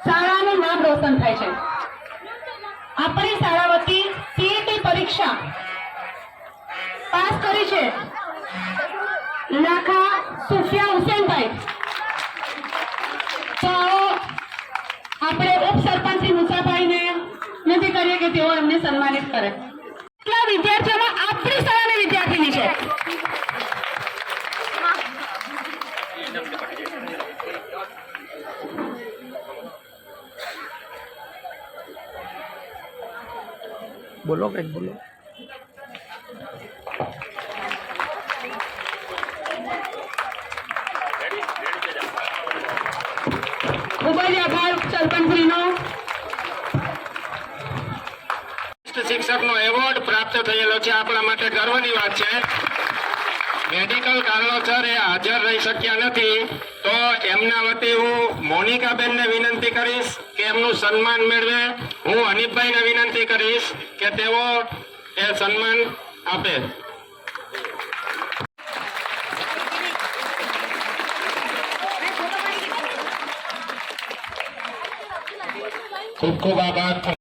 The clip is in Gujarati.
શાળાનું નામ રોશન થાય છે। આપણી શાળા વતી સીઈટી પરીક્ષા પાસ કરી છે લાખા સુફિયા હુસેનભાઈ। તો આપણે ઉપસરપંચ શ્રી મુસાભાઈને વિનંતી કરીએ કે તેઓ એમને સન્માનિત કરે। કેટલા વિદ્યાર્થીઓમાં આપણી શાળાની વિદ્યાર્થીની છે? બોલો કંઈક બોલો। ખૂબ જ આભાર સરપંચશ્રીનો। શિક્ષકનો એવોર્ડ પ્રાપ્ત થયેલો છે, આપણા માટે ગર્વની વાત છે। મેડિકલ કારણોસર એ હાજર રહી શક્યા નથી, તો એમના વતી હું મોનિકાબેનને વિનંતી કરીશ કે એમનું સન્માન મેળવે। હું હનીફભાઈને વિનંતી કરીશ કે તેઓ એ સન્માન આપે। ખૂબ ખૂબ આભાર।